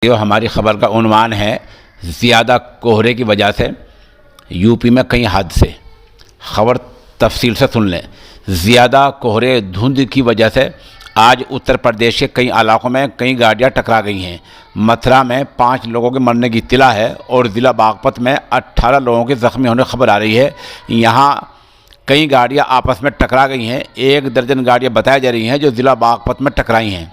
जो हमारी ख़बर का उन्वान है, ज़्यादा कोहरे की वजह से यूपी में कई हादसे। ख़बर तफसील से सुन लें। ज़्यादा कोहरे धुंध की वजह से आज उत्तर प्रदेश के कई इलाकों में कई गाड़ियां टकरा गई हैं। मथुरा में 5 लोगों के मरने की इत्तला है और ज़िला बागपत में 18 लोगों के ज़ख्मी होने की खबर आ रही है। यहाँ कई गाड़ियां आपस में टकरा गई हैं। 1 दर्जन गाड़ियां बताई जा रही हैं जो ज़िला बागपत में टकराई हैं।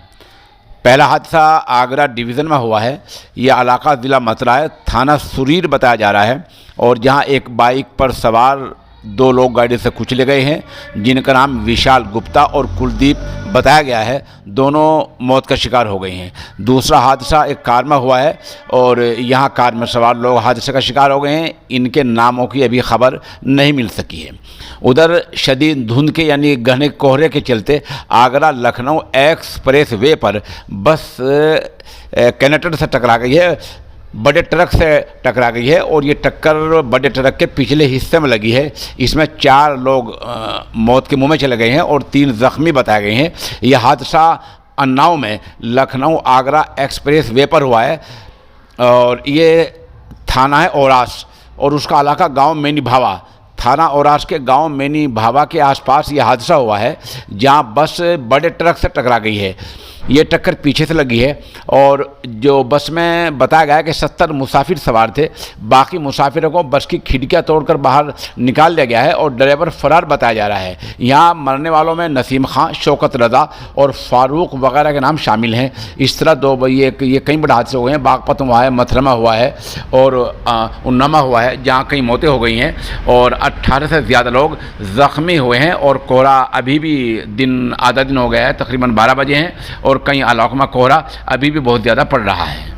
पहला हादसा आगरा डिवीज़न में हुआ है। यह इलाका ज़िला मथुरा है, थाना सुरीर बताया जा रहा है, और जहां एक बाइक पर सवार 2 लोग गाड़ी से कुचले गए हैं, जिनका नाम विशाल गुप्ता और कुलदीप बताया गया है। दोनों मौत का शिकार हो गए हैं। दूसरा हादसा एक कार में हुआ है और यहाँ कार में सवार लोग हादसे का शिकार हो गए हैं। इनके नामों की अभी खबर नहीं मिल सकी है। उधर शदीद धुंध के यानी घने कोहरे के चलते आगरा लखनऊ एक्सप्रेस वे पर बस कैनेटर से टकरा गई है, बड़े ट्रक से टकरा गई है, और ये टक्कर बड़े ट्रक के पिछले हिस्से में लगी है। इसमें 4 लोग मौत के मुंह में चले गए हैं और 3 ज़ख्मी बताए गए हैं। यह हादसा अन्नाव में लखनऊ आगरा एक्सप्रेस वे पर हुआ है और ये थाना है औरास और उसका इलाका गांव मैनी भावा। थाना औरास के गांव मैनी भावा के आसपास ये हादसा हुआ है, जहां बस बड़े ट्रक से टकरा गई है। ये टक्कर पीछे से लगी है और जो बस में बताया गया है कि 70 मुसाफिर सवार थे। बाकी मुसाफिरों को बस की खिड़कियां तोड़कर बाहर निकाल दिया गया है और ड्राइवर फरार बताया जा रहा है। यहाँ मरने वालों में नसीम खां, शौकत रज़ा और फारूक वगैरह के नाम शामिल हैं। इस तरह ये कई बड़े हादसे हुए हैं। बागपत हुआ है, मथुरा में हुआ है और उन्नाव में हुआ है, जहाँ कई मौतें हो गई हैं और 18 से ज़्यादा लोग ज़ख्मी हुए हैं। और कोहरा अभी भी आधा दिन हो गया है, तकरीबन 12 बजे हैं और कई इलाकों में कोहरा अभी भी बहुत ज़्यादा पड़ रहा है।